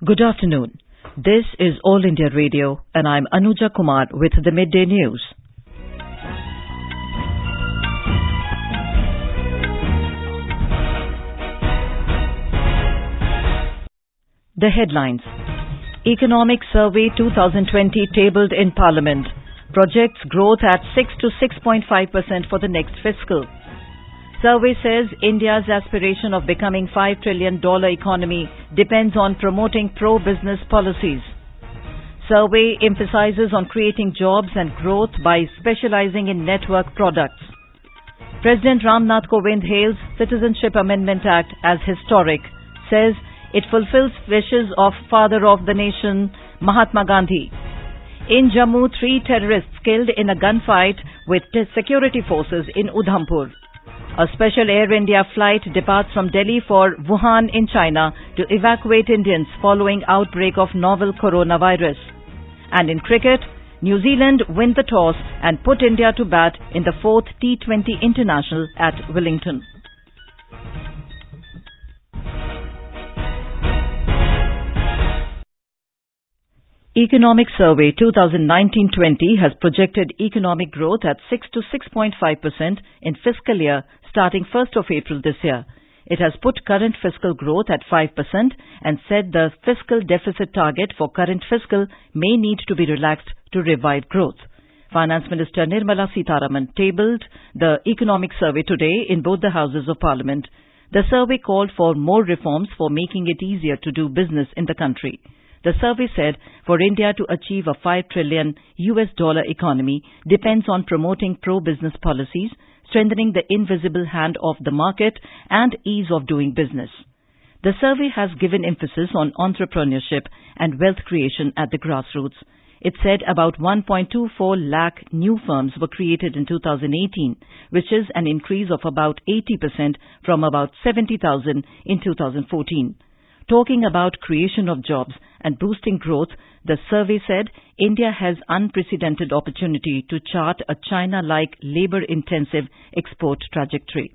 Good afternoon. This is All India Radio and I'm Anuja Kumar with the Midday News. The headlines. Economic Survey 2020 tabled in Parliament. Projects growth at 6 to 6.5% for the next fiscal. Survey says India's aspiration of becoming $5 trillion economy depends on promoting pro-business policies. Survey emphasizes on creating jobs and growth by specializing in network products. President Ram Nath Kovind hails Citizenship Amendment Act as historic, says it fulfills wishes of father of the nation, Mahatma Gandhi. In Jammu, 3 terrorists killed in a gunfight with security forces in Udhampur. A special Air India flight departs from Delhi for Wuhan in China to evacuate Indians following outbreak of novel coronavirus. And in cricket, New Zealand win the toss and put India to bat in the 4th T20 International at Wellington. Economic Survey 2019-20 has projected economic growth at 6 to 6.5% in fiscal year starting 1st of April this year. It has put current fiscal growth at 5% and said the fiscal deficit target for current fiscal may need to be relaxed to revive growth. Finance Minister Nirmala Sitharaman tabled the economic survey today in both the Houses of Parliament. The survey called for more reforms for making it easier to do business in the country. The survey said for India to achieve a $5 trillion economy depends on promoting pro-business policies, strengthening the invisible hand of the market and ease of doing business. The survey has given emphasis on entrepreneurship and wealth creation at the grassroots. It said about 1.24 lakh new firms were created in 2018, which is an increase of about 80% from about 70,000 in 2014. Talking about creation of jobs and boosting growth, the survey said India has unprecedented opportunity to chart a China-like labor-intensive export trajectory.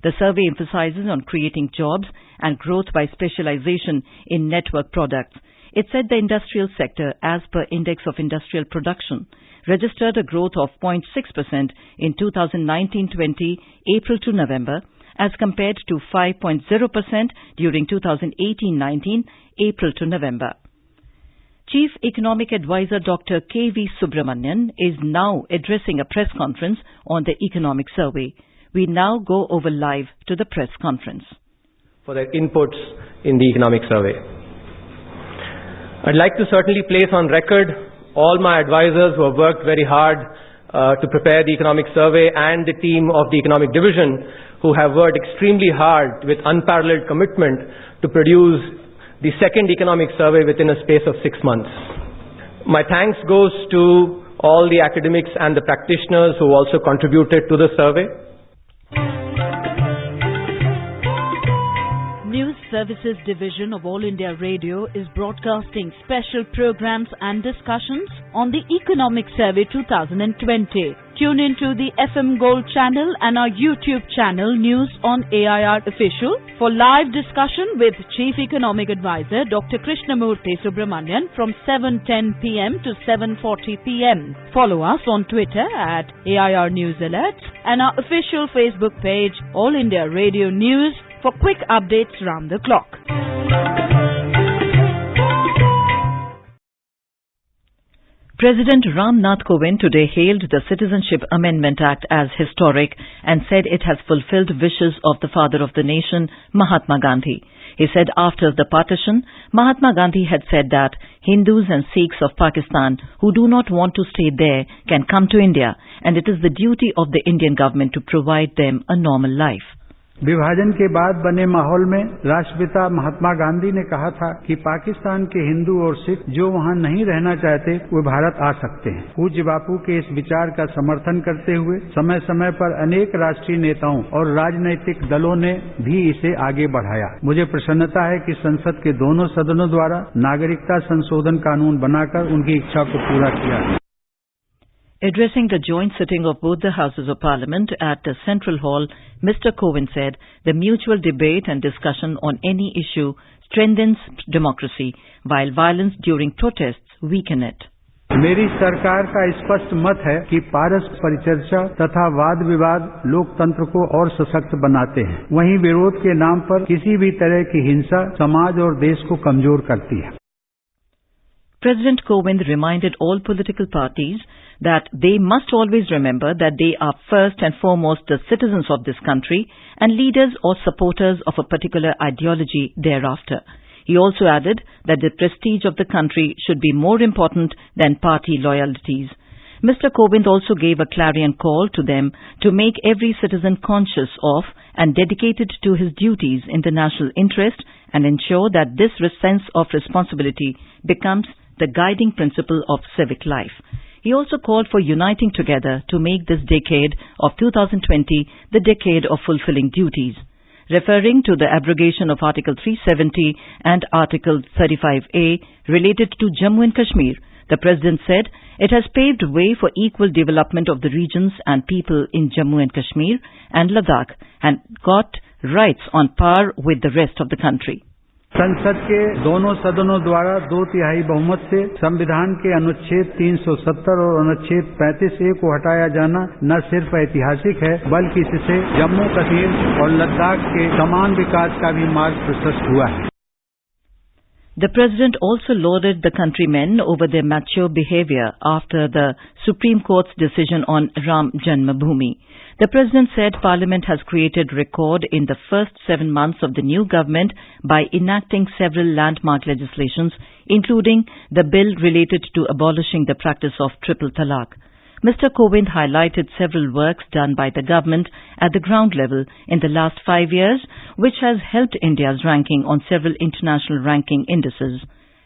The survey emphasizes on creating jobs and growth by specialization in network products. It said the industrial sector, as per Index of Industrial Production, registered a growth of 0.6% in 2019-20 April to November, as compared to 5.0% during 2018-19 April to November. Chief Economic Advisor Dr. K.V. Subramanian is now addressing a press conference on the economic survey. We now go over live to the press conference. For their inputs in the economic survey. I'd like to certainly place on record all my advisors who have worked very hard to prepare the economic survey and the team of the economic division who have worked extremely hard with unparalleled commitment to produce the second economic survey within a space of 6 months. My thanks goes to all the academics and the practitioners who also contributed to the survey. News Services Division of All India Radio is broadcasting special programs and discussions on the Economic Survey 2020. Tune into the FM Gold channel and our YouTube channel News on AIR Official for live discussion with Chief Economic Advisor Dr. Krishnamurthy Subramanian from 7:10 p.m. to 7:40 p.m. Follow us on Twitter at AIR News Alerts and our official Facebook page All India Radio News for quick updates round the clock. President Ram Nath Kovind today hailed the Citizenship Amendment Act as historic and said it has fulfilled wishes of the father of the nation, Mahatma Gandhi. He said after the partition, Mahatma Gandhi had said that Hindus and Sikhs of Pakistan who do not want to stay there can come to India, and it is the duty of the Indian government to provide them a normal life. विभाजन के बाद बने माहौल में राष्ट्रपिता महात्मा गांधी ने कहा था कि पाकिस्तान के हिंदू और सिख जो वहां नहीं रहना चाहते वे भारत आ सकते हैं। पूज्य बापू के इस विचार का समर्थन करते हुए समय समय पर अनेक राष्ट्रीय नेताओं और राजनैतिक दलों ने भी इसे आगे बढ़ाया। मुझे प्रसन्नता है कि संसद के दोनों सदनों द्वारा नागरिकता संशोधन कानून बनाकर उनकी इच्छा को पूरा किया। Addressing the joint sitting of both the Houses of Parliament at the Central Hall, Mr. Kovind said the mutual debate and discussion on any issue strengthens democracy, while violence during protests weaken it. मेरी सरकार का स्पष्ट मत है कि पारस्परिक परिचर्चा तथा वाद विवाद लोकतंत्र को और सशक्त बनाते हैं। वहीं विरोध के नाम पर किसी भी तरह की हिंसा समाज और देश को कमजोर करती है। President Kovind reminded all political parties that they must always remember that they are first and foremost the citizens of this country and leaders or supporters of a particular ideology thereafter. He also added that the prestige of the country should be more important than party loyalties. Mr. Kovind also gave a clarion call to them to make every citizen conscious of and dedicated to his duties in the national interest and ensure that this sense of responsibility becomes the guiding principle of civic life. He also called for uniting together to make this decade of 2020 the decade of fulfilling duties. Referring to the abrogation of Article 370 and Article 35A related to Jammu and Kashmir, the President said it has paved way for equal development of the regions and people in Jammu and Kashmir and Ladakh and got rights on par with the rest of the country. संसद के दोनों सदनों द्वारा 2/3 बहुमत से संविधान के अनुच्छेद 370 और अनुच्छेद 35A को हटाया जाना न सिर्फ ऐतिहासिक है बल्कि इससे जम्मू कश्मीर और लद्दाख के समान विकास का भी मार्ग प्रशस्त हुआ है। The President also lauded the countrymen over their mature behavior after the Supreme Court's decision on Ram Janmabhoomi. The President said Parliament has created record in the first 7 months of the new government by enacting several landmark legislations, including the bill related to abolishing the practice of triple talaq. Mr. Kovind highlighted several works done by the government at the ground level in the last 5 years, which has helped India's ranking on several international ranking indices.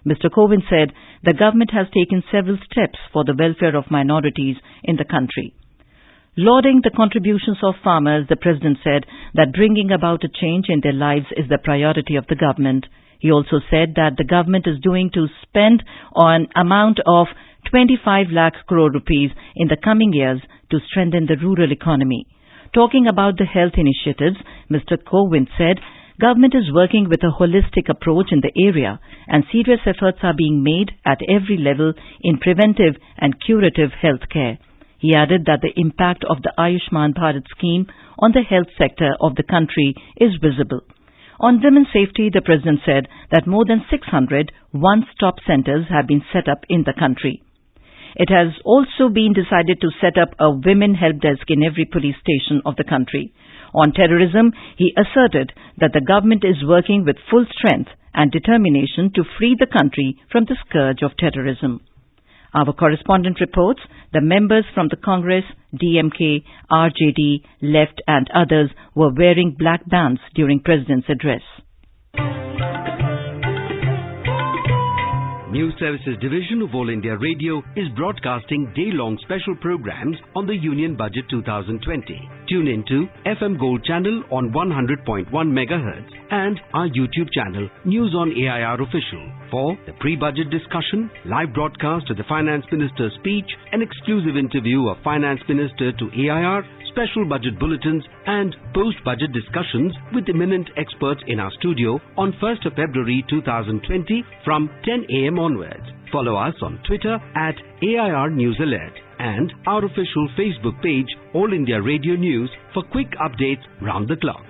Mr. Kovind said the government has taken several steps for the welfare of minorities in the country. Lauding the contributions of farmers, the President said that bringing about a change in their lives is the priority of the government. He also said that the government is doing to spend an amount of 25 lakh crore rupees in the coming years to strengthen the rural economy. Talking about the health initiatives, Mr. Kovind said government is working with a holistic approach in the area and serious efforts are being made at every level in preventive and curative health care. He added that the impact of the Ayushman Bharat scheme on the health sector of the country is visible. On women's safety, the President said that more than 600 one-stop centers have been set up in the country. It has also been decided to set up a women help desk in every police station of the country. On terrorism, he asserted that the government is working with full strength and determination to free the country from the scourge of terrorism. Our correspondent reports the members from the Congress, DMK, RJD, Left and others were wearing black bands during President's address. News Services Division of All India Radio is broadcasting day-long special programs on the Union Budget 2020. Tune in to FM Gold channel on 100.1 MHz and our YouTube channel News on AIR Official for the pre-budget discussion, live broadcast of the Finance Minister's speech, an exclusive interview of Finance Minister to AIR, special budget bulletins and post-budget discussions with eminent experts in our studio on 1st of February 2020 from 10 a.m. onwards. Follow us on Twitter at AIR News Alert and our official Facebook page All India Radio News for quick updates round the clock.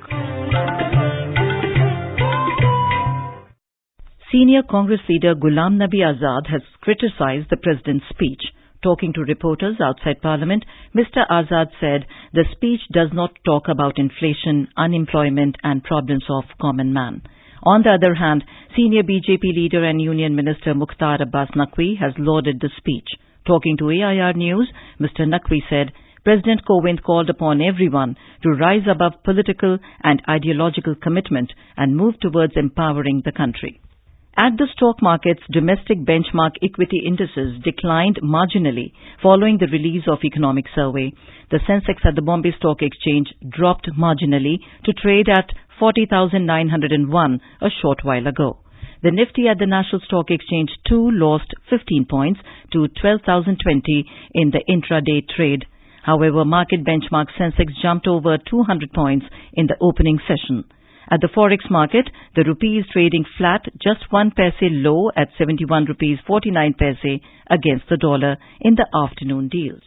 Senior Congress leader Ghulam Nabi Azad has criticized the President's speech. Talking to reporters outside Parliament, Mr. Azad said the speech does not talk about inflation, unemployment and problems of common man. On the other hand, senior BJP leader and Union Minister Mukhtar Abbas Naqvi has lauded the speech. Talking to AIR News, Mr. Naqvi said President Kovind called upon everyone to rise above political and ideological commitment and move towards empowering the country. At the stock markets, domestic benchmark equity indices declined marginally following the release of economic survey. The Sensex at the Bombay Stock Exchange dropped marginally to trade at 40,901 a short while ago. The Nifty at the National Stock Exchange too lost 15 points to 12,020 in the intraday trade. However, market benchmark Sensex jumped over 200 points in the opening session. At the forex market, the rupee is trading flat, just 1 paise low at 71 rupees 49 paise against the dollar in the afternoon deals.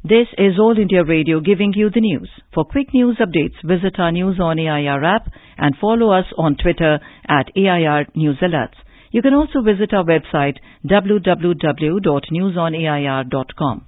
This is All India Radio giving you the news. For quick news updates, visit our News on AIR app and follow us on Twitter at AIR News Alerts. You can also visit our website www.newsonair.com.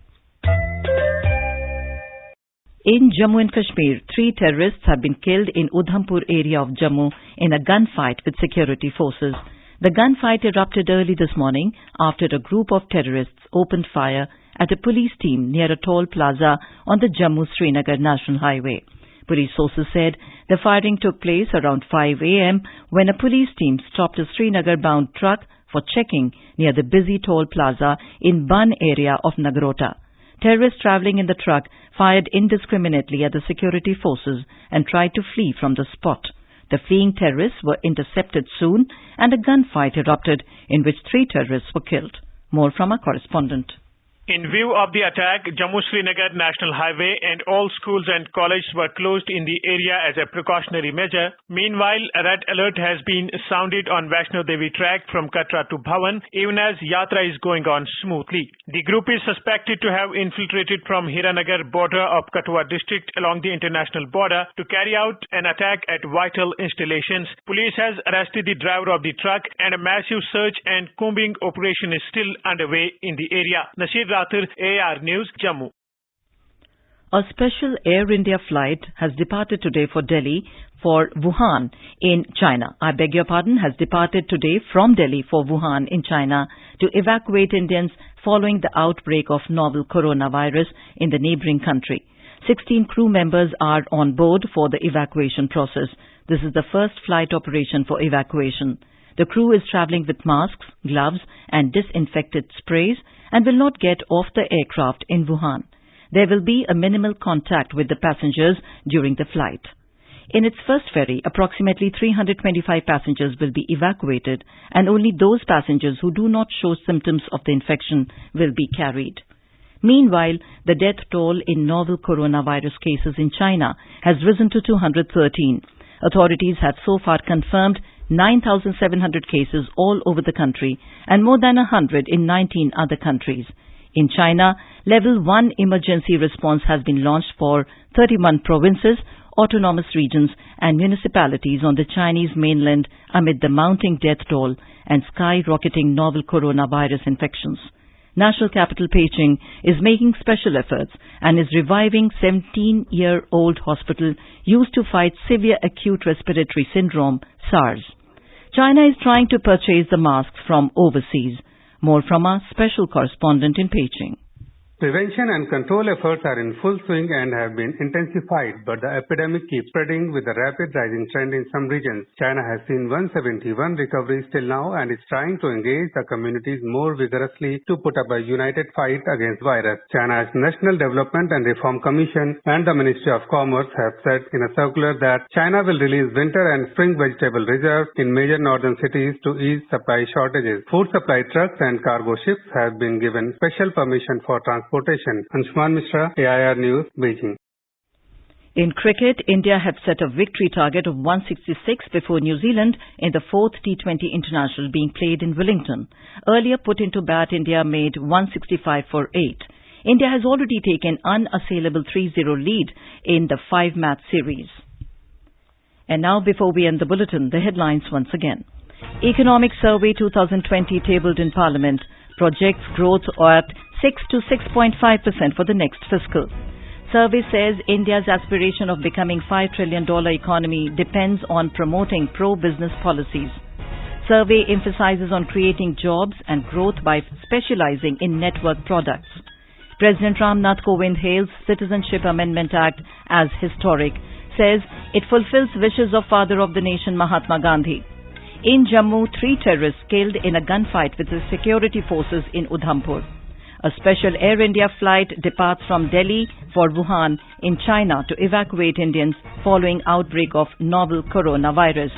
In Jammu and Kashmir, 3 terrorists have been killed in Udhampur area of Jammu in a gunfight with security forces. The gunfight erupted early this morning after a group of terrorists opened fire at a police team near a toll plaza on the Jammu-Srinagar National Highway. Police sources said the firing took place around 5 a.m. when a police team stopped a Srinagar-bound truck for checking near the busy toll plaza in Ban area of Nagrota. Terrorists travelling in the truck fired indiscriminately at the security forces and tried to flee from the spot. The fleeing terrorists were intercepted soon and a gunfight erupted in which 3 terrorists were killed. More from our correspondent. In view of the attack, Jammu-Srinagar National Highway and all schools and colleges were closed in the area as a precautionary measure. Meanwhile, a red alert has been sounded on Vaishno Devi track from Katra to Bhawan, even as Yatra is going on smoothly. The group is suspected to have infiltrated from Hiranagar border of Kathua district along the international border to carry out an attack at vital installations. Police has arrested the driver of the truck and a massive search and combing operation is still underway in the area. Nasir AR News, Jammu. A special Air India flight has departed today for Delhi for Wuhan in China. Has departed today from Delhi for Wuhan in China to evacuate Indians following the outbreak of novel coronavirus in the neighboring country. 16 crew members are on board for the evacuation process. This is the first flight operation for evacuation. The crew is travelling with masks, gloves and disinfectant sprays and will not get off the aircraft in Wuhan. There will be a minimal contact with the passengers during the flight. In its first ferry, approximately 325 passengers will be evacuated and only those passengers who do not show symptoms of the infection will be carried. Meanwhile, the death toll in novel coronavirus cases in China has risen to 213. Authorities have so far confirmed 9,700 cases all over the country and more than 100 in 19 other countries. In China, Level 1 emergency response has been launched for 31 provinces, autonomous regions and municipalities on the Chinese mainland amid the mounting death toll and skyrocketing novel coronavirus infections. National capital Beijing is making special efforts and is reviving 17-year-old hospital used to fight severe acute respiratory syndrome, SARS. China is trying to purchase the masks from overseas. More from our special correspondent in Beijing. Prevention and control efforts are in full swing and have been intensified, but the epidemic keeps spreading with a rapid rising trend in some regions. China has seen 171 recoveries till now and is trying to engage the communities more vigorously to put up a united fight against virus. China's National Development and Reform Commission and the Ministry of Commerce have said in a circular that China will release winter and spring vegetable reserves in major northern cities to ease supply shortages. Food supply trucks and cargo ships have been given special permission for transportation. Anshuman Mishra, AIR News, Beijing. In cricket, India had set a victory target of 166 before New Zealand in the 4th T20 International being played in Wellington. Earlier put into bat, India made 165 for 8. India has already taken unassailable 3-0 lead in the 5-match series. And now, before we end the bulletin, the headlines once again. Economic Survey 2020 tabled in Parliament projects growth at 6 to 6.5% for the next fiscal. Survey says India's aspiration of becoming $5 trillion economy depends on promoting pro-business policies. Survey emphasizes on creating jobs and growth by specializing in network products. President Ram Nath Kovind hails Citizenship Amendment Act as historic, says it fulfills wishes of father of the nation Mahatma Gandhi. In Jammu, 3 terrorists killed in a gunfight with the security forces in Udhampur. A special Air India flight departs from Delhi for Wuhan in China to evacuate Indians following outbreak of novel coronavirus.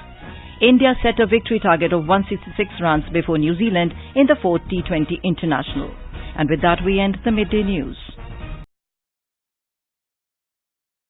India set a victory target of 166 runs before New Zealand in the 4th T20 International. And with that, we end the Midday News.